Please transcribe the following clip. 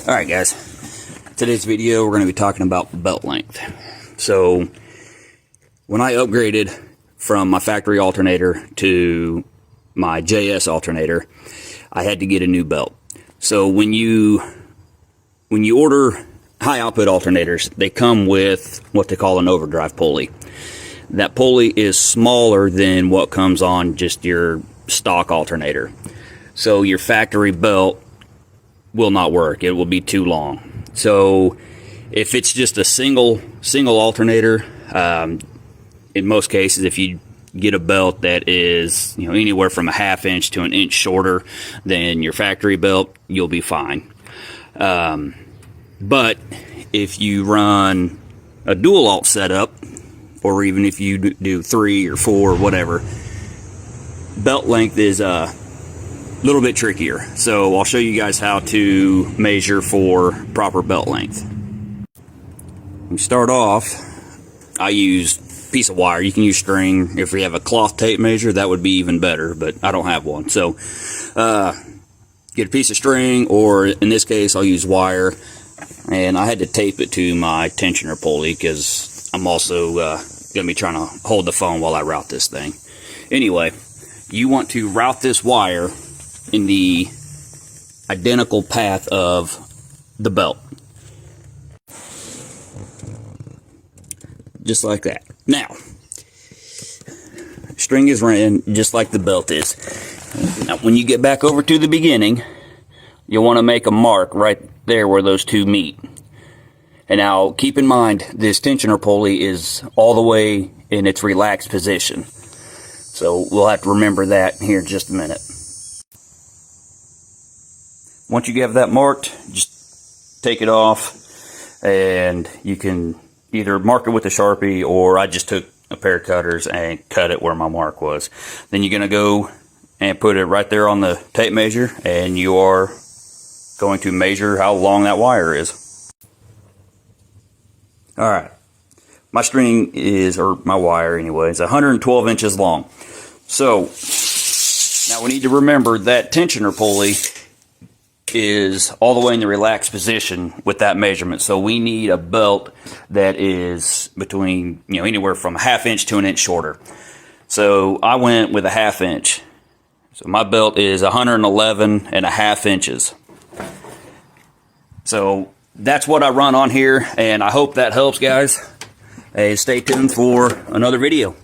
Alright guys, today's video we're going to be talking about belt length. So when I upgraded from my factory alternator to my JS alternator, I had to get a new belt. So when you order high output alternators, they come with what they call an overdrive pulley. That pulley is smaller than what comes on just your stock alternator. So your factory belt will not work. It will be too long. So if it's just a single alternator, in most cases, if you get a belt that is anywhere from a half inch to an inch shorter than your factory belt, you'll be fine. But if you run a dual alt setup, or even if you do 3 or 4, whatever, belt length is a little bit trickier. So I'll show you guys how to measure for proper belt length. We start off, I use a piece of wire. You can use string. If you have a cloth tape measure, that would be even better, but I don't have one. So get a piece of string, or in this case I'll use wire, and I had to tape it to my tensioner pulley because I'm also going to be trying to hold the phone while I route this thing. Anyway, you want to route this wire in the identical path of the belt. Just like that. Now, string is ran just like the belt is. Now, when you get back over to the beginning, you'll want to make a mark right there where those two meet. And now, keep in mind, this tensioner pulley is all the way in its relaxed position. So, we'll have to remember that here in just a minute. Once you have that marked, just take it off, and you can either mark it with a Sharpie, or I just took a pair of cutters and cut it where my mark was. Then you're going to go and put it right there on the tape measure, and you are going to measure how long that wire is. Alright, my string is, or my wire anyway, is 112 inches long. So, now we need to remember that tensioner pulley is all the way in the relaxed position with that measurement. So we need a belt that is between, anywhere from a half inch to an inch shorter. So I went with a half inch. So my belt is 111 and a half inches. So that's what I run on here, and I hope that helps, guys. Hey, stay tuned for another video.